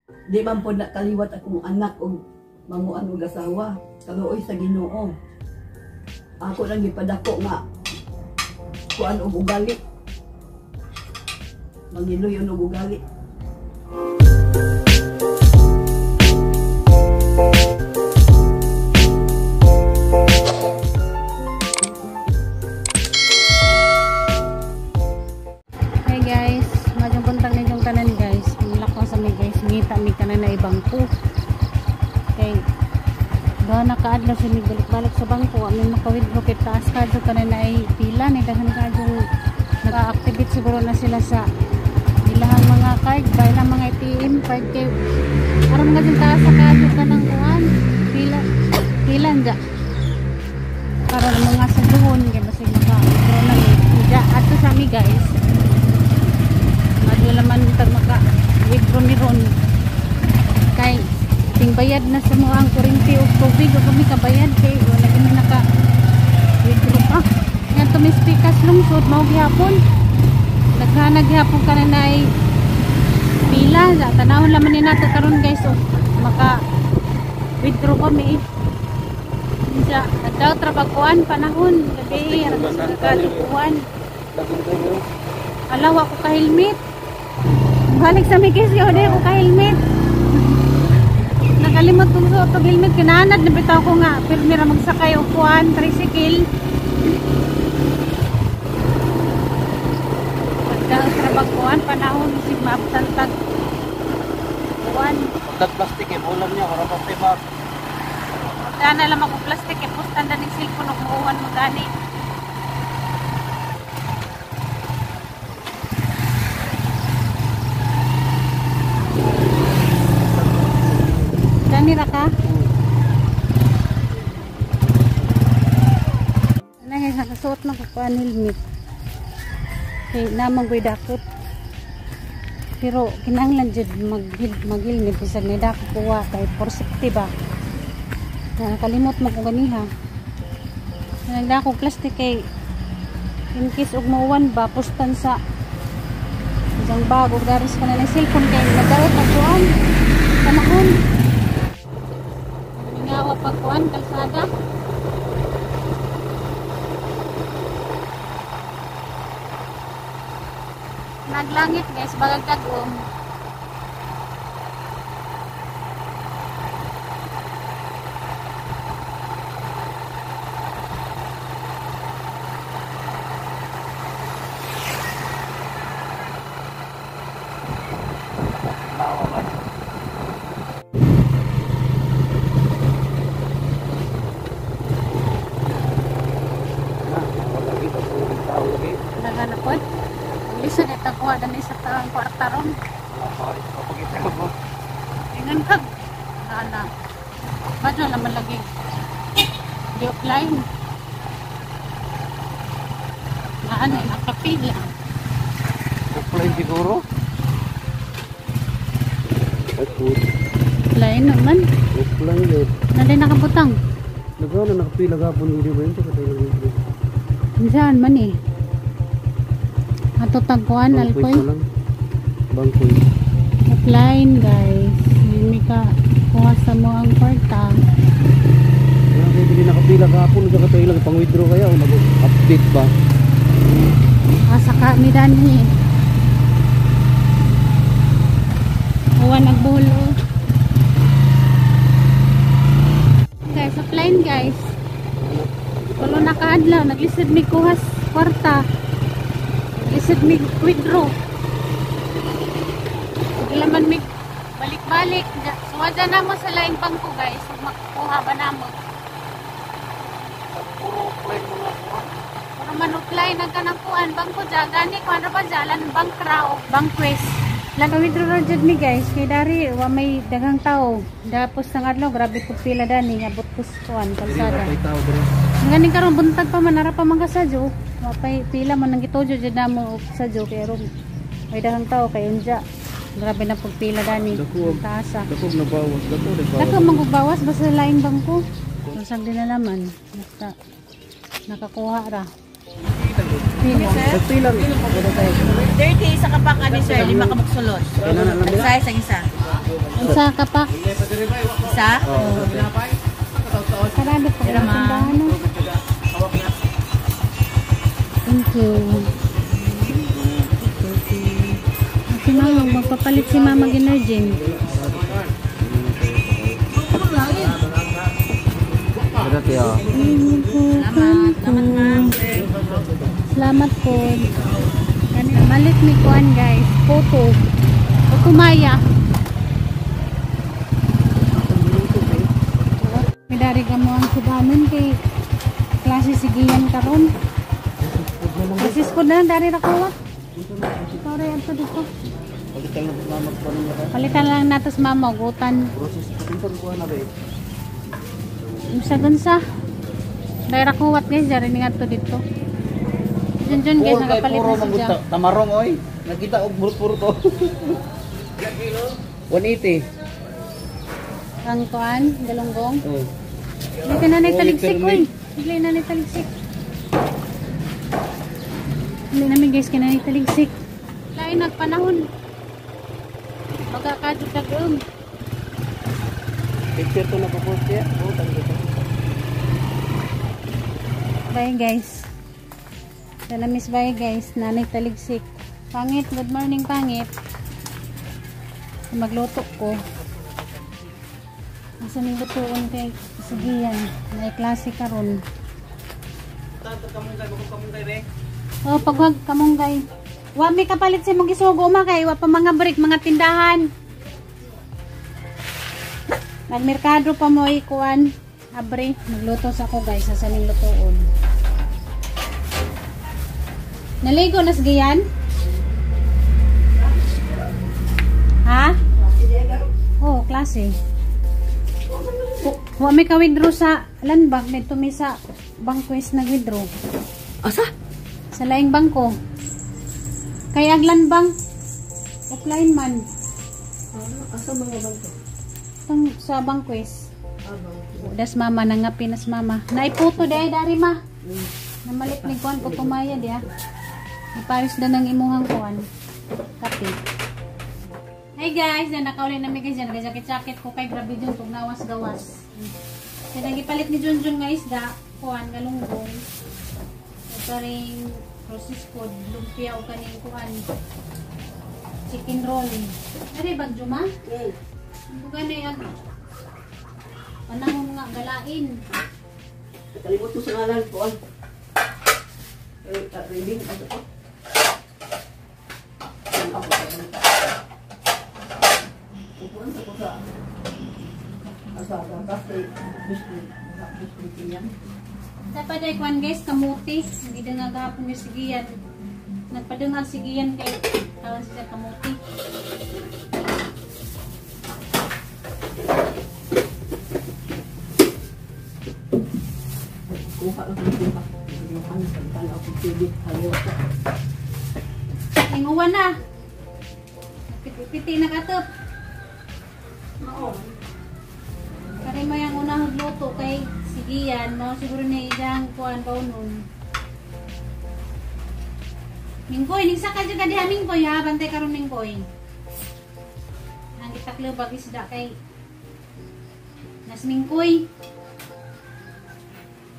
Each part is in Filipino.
Di man po nakaliwat akong anak o mamuan o gasawa. Kaluoy sa Ginoo. Ako lang gipadako nga kuan og ugali. Mangiloy og ugali. Hey guys, majong buntag ninyong tanan guys. Mulakaw sa mi guys, ngita mi kanan na ibangko. Okay. Doon nakaadlaw sa mig balik-balik sa bangko. Amin makawidro kay taas kadto kanan na ay pila ni daghan kadtong naka-activate siguro na sila sa ilahang mga card, ilang mga ATM card kay aron nga din taas sa kadto kanang kuan. Pila nda. Para mga sa duhon kay basig maka-withdraw na mi. Ato sa mi guys. Wala man tag maka-withdraw ni ron. Kay bayad na sa mga ang kuryente o tubig o kami kabayad kay wala gini naka-withdraw pa. Nga tumispikas lungsod mao gihapon. Naghanag gihapon ka na ay pila. Tanawon laman ni nato karon guys o maka-withdraw kami. Sa daw trabakuan panahon gabi nagkalukuan. Alaw ako ka-helmet. Balik sa mikis yun ako ka-helmet. Nakalimot kong suot og helmet kinanad na bitaw ko nga pirmi ra magsakay og kuan tricycle. Daw trabakuan panahon sig maabtan tag kuan. Pagkat plastik eh ulam niya para patibak. Dana lang ako plastic e pustan daning cellphone og muuwan mo gani. Dani ra ka? Nang nakasuot na ko kuan helmet. Kay namang ko'y dakot. Pero kinahanglan jud mag-helmet bisag may dakot kuha kay forsafety ba. Nakalimot mo ko ganiha. Nagdako plastic kay in case og mauwan ba pustan sa isang bag og daris ka na ng cellphone kay nagdawat na kuan panahon. Ngawa pa kuan kalsada. Naglangit guys bagag tagom. Naganapod. Lisa na takuha na isa taong kwartaron. Ingan kag. Nana. Badyo naman lagi. Di offline. Naan ay nakapila. Offline siguro? Offline naman. Offline yun. Nanday nakabutang. Nagawa na nakapila gapon hindi ba yun? Saan man eh. Ato tagkuhan alkoy. Bangkoy. Offline guys. Hindi ka kuha sa mo ang kwarta. Kaya hindi nakapila gapon sa katailang pang withdraw kaya o mag-update ba? Saka midani. Huwag nagbulo. Guys, offline guys. Wala nakaadlaw. Nag-lisod may kuhas kwarta. Lisod may withdraw. Laman may balik-balik. Suwada na mo sa laing bangko guys. Makukuha ba na mo? Puro offline mo lang po. Puro man offline. Nagkanapuan. Bangko dyan. Gani ko ano pa dyan. Lan bankra o bankwes. Lang withdraw na dyan mi guys. Kaya dari may dagang tao. Dapos ng adlaw. Grabe ko pila dani. Abot ko kuan kalsada. Ngani karon buntag pa man ara pa man kasadyo. Mapay pila man nang gitojo jud namo sa jo kay ron. May daghang tao kay unja. Grabe na pagpila dani. Taasa. Dako na bawas, Dako magbawas basta laing bangko. Usag din na naman. Nakakuha ra. Nagpila mi. Wala tayo. 30 sa kapak ani sir, 5 ka magsulod. Ano na lang bila? Size ang isa. Unsa ka pa? Isa? Oh, Sarado po Tira, ang ma. tindahan. No? Thank you. Si Mama, magpapalit si Mama Ginergen. Berarti ya. Salamat ma'am. Salamat po. Malit ni Kuan guys. Photo. O kumaya. May dari ka mo ang sudanon kay klase sigiyan karon. Basis ko na dari ra ko. Sorry ato dito. Palitan na po magkuhan niya ka. Palitan lang natas mama ugutan. Proses patinton ko na ba eh. Isa gansa. Dari ra ko guys, dari ni ngadto dito. Diyan guys nakapalit na si Jack. Tamarong oy. Nakita og burut-burut to. 180. Ang kuan, galunggong. Oh. Hindi ka na nitaligsik ko eh. Hindi na nitaligsik. Hindi namin guys ka na nitaligsik. Lain nagpanahon. Magkakadot na doon. Picture to na pa-post ya. Oh, tanggap ko. Bye guys. Salamis bye guys. Nanay taligsik. Pangit. Good morning pangit. Magluto ko. Asa ni lutuon kay sigiyan. May klase karon. Oh, pagwag kamunggay. Wa may kapalit sa mong isugo ma kay wa pa mga break mga tindahan. Nagmerkado pa mo ikuan. Abre, magluto sa ako guys sa saning lutuon. Naligo na sigiyan? Ha? Oh, klase. Wa may ka-withdraw sa land bank nito may sa bankwes nag-withdraw. Asa? Sa laing bangko. Kaya ag land bank offline man. Asa mga bangko? Sa bankwes. Das mama nangapi nas mama. Naiputo day dari ma. Namalit ni kuan ko tumaya dia. Iparis na ng imuhang kuan. Kape. Hey guys, na nakauli na mi guys yan. Nagjakit-jakit ko kay grabe dun tug nawas-gawas. Kaya nagipalit ni Junjun nga isda, kuan galunggong. Ito ring process food, lumpia o kaning kuan. Chicken roll. Ano bang Juma? Ano gani yan? Panahon nga galain. Kalimot ko sa ngalan ko. Reading ako ko. Pupuan ako sa asaga kasi biskuit yan. Dapat ay kuan guys, kamuti. Hindi na nga gahapon yung sigiyan. Nagpadungan sigiyan kay tawag siya kamuti. Kuha lang ng kuha. Ano ako pili haliwa. Inguwan na. Piti na katop. Oo. Kaya mo yung unang luto kay sigiyan mo. Siguro na idang kuan kaunon. Mingkoy, nisa ka dyan ka diha Mingkoy ha. Bantay karon Mingkoy. Ang itaklubag isda kay nas Mingkoy.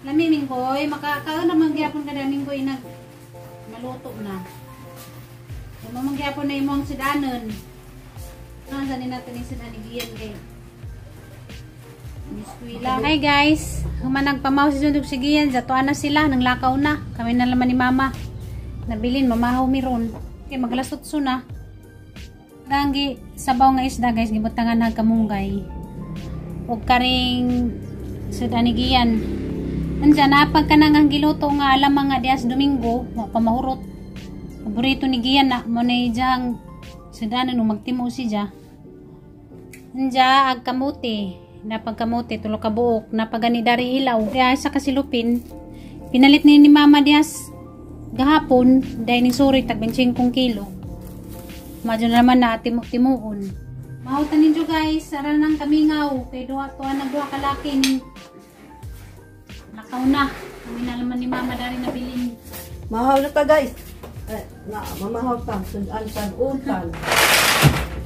Lami Mingkoy, makakaon naman gyapon kada Mingkoy nag maluto na. Kung mamang gyapon na imong sidanon. Nasa ni natin yung sinanigiyan kay Eskwela. Hi guys, human nagpamaw si Sundog sigiyan, zatuan na sila, nang lakaw na. Kami na laman ni mama. Nabilin, mamahaw miron. Okay, maglasotso na. Dangi, sabaw nga isda guys, gibutangan ng kamunggay. Huwag ka ring sudanigiyan. Andiyan, napag ka nang ang giluto nga alam mga dias Domingo, pamahurot. Paborito ni Gian na, mo na ijang sudanan o magtimo si Dia. Andiyan, ag kamuti. Napag kamuti, tulo ka buok. Napagani dari hilaw. Diya sa kasilupin, pinalit ni mama dias gahapon, dahil ni suri, tag 25 kilo. Madyo na naman na timo-timoon. Mahutan ninyo guys, aral ng kamingaw. Kay duha kalaking nakaw na. Kami na naman ni mama dari nabilin Mahaw na ta guys. Nga, mamahaw ta. Sudan untan.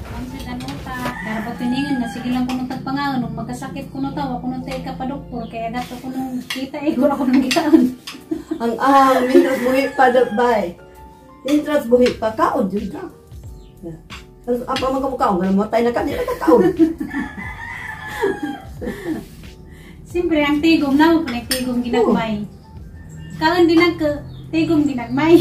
Ang sidanuta. Kaya pa tiningin nga, sige lang ko nung tagpangaon. Nung magkasakit ko na tawa, kung nung tayo ka pa doktor. Kaya gato ko nung kita eh, wala ko nung gitaan. Ang mintras buhi pa bay. Mintras buhi pa kaon jud ka. Tapos apa man ka kaon, nga matay na ka di ka kaon. Siyempre, ang tigom na mo, tigom ginagmay. Kaon din tigom ginagmay.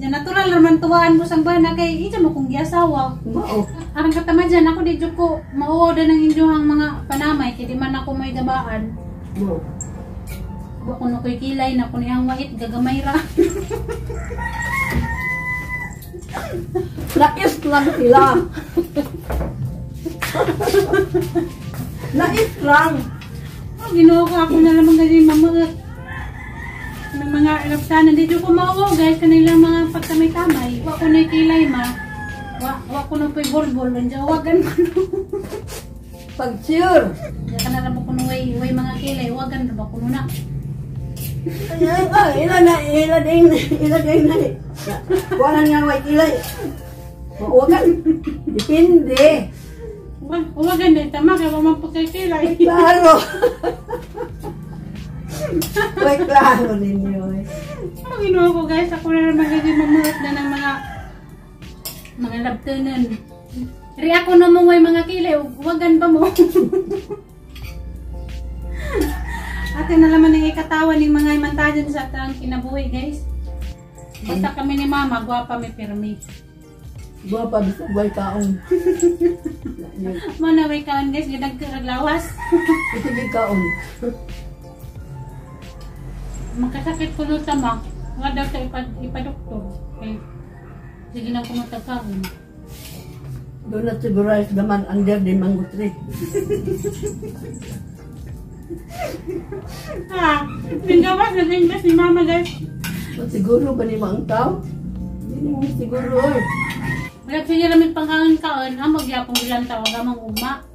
Yan, natural naman tuwaan mo sang bana kay ija mo kung giasawa. Mao. Ang katama dyan, ako di dyan ko mauoda ng inyohang mga panamay, kaya di man ako may gabaan. Mao. Huwag ko na ko'y kilay na kung iyang wait, gagamay ra. Nais lang sila. Nais lang. Oh, ginawa ko ako na lamang ganyan mamagat. May mga alapsanan, di dyan ko mauo guys, kanilang mga pagkamay-tamay. Huwag ko na kilay ma. Huwag ko na po'y bolbol, nandiyan wagan ko no. Pag sure. Diyan ka na lang ko nung way mga kilay, wagan na ba ko na. Ila din na. Kuanan nga way kilay. Wagan. Depende. Wagan din, tama kaya wag man po kay kilay. Klaro. Way klaro ninyo eh. Ano ginawa ko guys, ako na naman ganyan mamuot na ng mga labtunan. React ko naman way mga kilay, wagan ba mo? Ate na naman ang ikatawa ng mga imantajan sa atang kinabuhi guys. Basta kami ni mama, guwapa may pirmi. Buha pa bisag way kaon. Mana way kaon guys, ginaglawas. Sige kaon. Magkasakit ko nun sama, nga daw sa ipadoktor. Okay. Sige na kumatag kaon. Doon na siguro ay daman under di mangutri. Pinggawas na English ni mama guys. Siguro ba ni mga tao? Hindi mo siguro eh. Wala siya namin pangkaon-kaon, magyapong ilang tawag amang uma.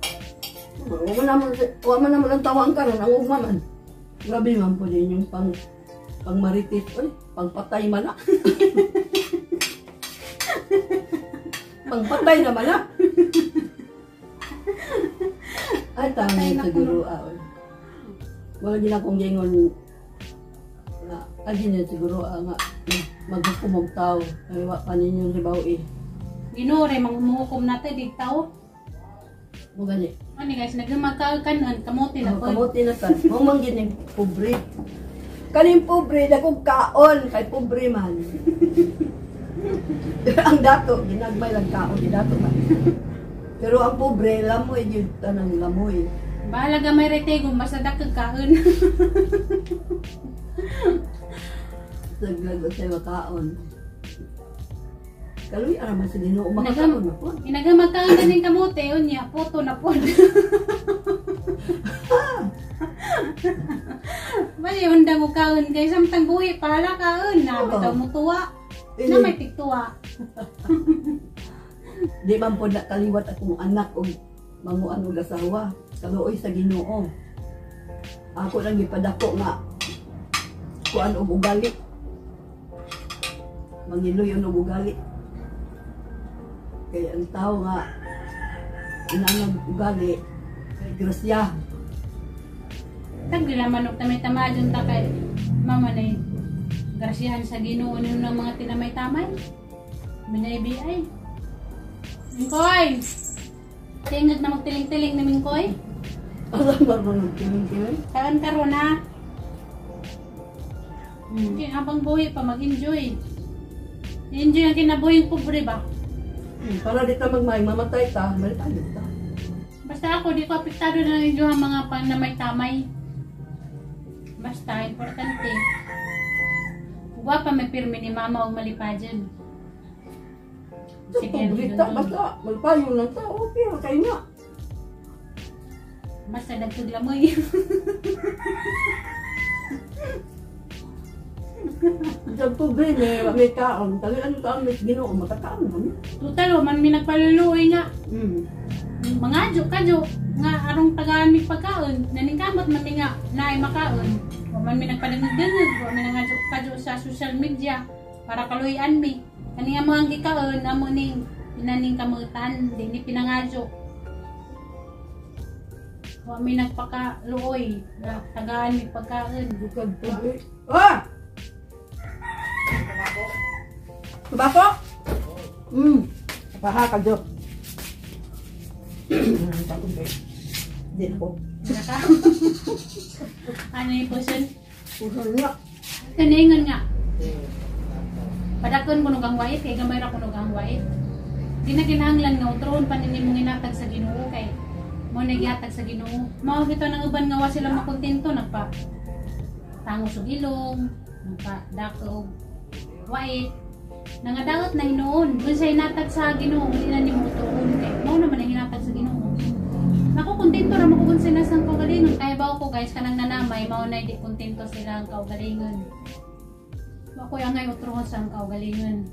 Wala man naman ang tawang karon ang ugma man. Grabe man po din yung pangmaritis. Uy, pangpatay man na. Pangpatay naman na. Ay, tama yun siguro. Wala din akong gingon na agin yun siguro nga maghukumog tao. Ay, wak ninyong ribaw eh. Ginure, magmuhukom natin, di tao. Mo gani. Ano guys, nagmagkaon kamote na po. Kamote na ka. Mamang gining pobre. Kaning pobre, dakong kaon. Kay pobre man. Ang dato, ginagmay lang kaon. Dato man. Pero ang pobre, lamoy yun. Tanang lamoy. Bahala gamay retegong, basta dakag kaon. Saglagot sa'yo kaon. Kaluy, araman sa Ginoo makakaon na po. Inagamagkaon na ng kamote, unya, puto na po. Bali, undang mo kaon kay samtang buhi, pala kaon na. Bitaw mo tuwa. Na may tigtuwa. Di man po nakaliwat akong anak o manguan o gasawa. Kaluoy sa Ginoo. Ako lang ipadako nga kuan og ugali. Mangiloy og ugali. Kaya ang tao nga inanag ugali kay grasya. Tagli naman og tamay-tamadyon ta kay mama na grasyahan sa Ginoo ng mga tinamay-tamay. Binaybi ay. Mingkoy! Tingag na magtiling-tiling ni Mingkoy. Alam ba nung kiling-kiling? Kaon karon na. Okay, habang buhay pa mag-enjoy. Enjoy ang kinabuhi pobre ba? Para di ta mamatay ta, balitan ta. Basta ako, di ko apektado na ninyo ang mga panamay-tamay. Basta, importante. Huwag pa may pirmi ni mama o malipajan. Sige, pobrita, basta magpayo lang ta, okay, okay nga. Basta dagtog lamoy. Sa pobre, may kaon. Talaga ano kaon, may Ginoo, matakaon kami. Total, man may nagpaluluoy nga. Mga jo, nga arong tagaan may pagkaon. Naningkamot man nga naay makaon. Waman mi nagpadangig-dangig, waman nga kadyo sa social media para kaluyan mi. Kani nga mga gikaon amo ning inaning kamutan, di ni pinangadyo. Wa mi nagpakaluoy, tagaan mi pagkaon. Bukod tubig. Oh! Tubako? Paha ka, Jo. Hindi na po. Naka. Ano yung puson? Puson nga. Kaningon nga. Padakon ko nugang wait, kaya gamay ra ko nugang wait. Di na kinahanglan nga utron pa nini mong inatag sa Ginoo kay mo nagyatag sa Ginoo. Mao gito nang uban nga wa sila makontento nagpa tangos og ilong, nagpa dako og wait. Nangadawat na hinuon. Kung sa hinatag sa Ginoo, hindi na nimo tuon kay mao naman ang hinatag sa Ginoo. Naku kontento ra mo kun sila sang kaugalingon. Kaya ba ko guys kanang nanamay mao na di kontento sila ang kaugalingon. Ako yung ngay utro sa ang kaugalingon.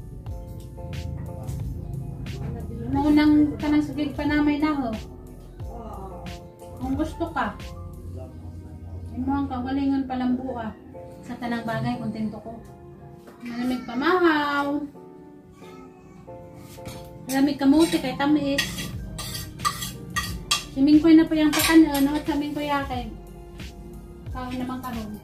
Mao nang kanang sagig panamay na ho. Kung gusto ka. Imo ang kaugalingon palambu ka. Sa tanang bagay kontento ko. Malamig pamahaw. Malamig kamuti kay tamis. Siming ko na po yung pakanon at saming ko yakay. Kawin naman karon.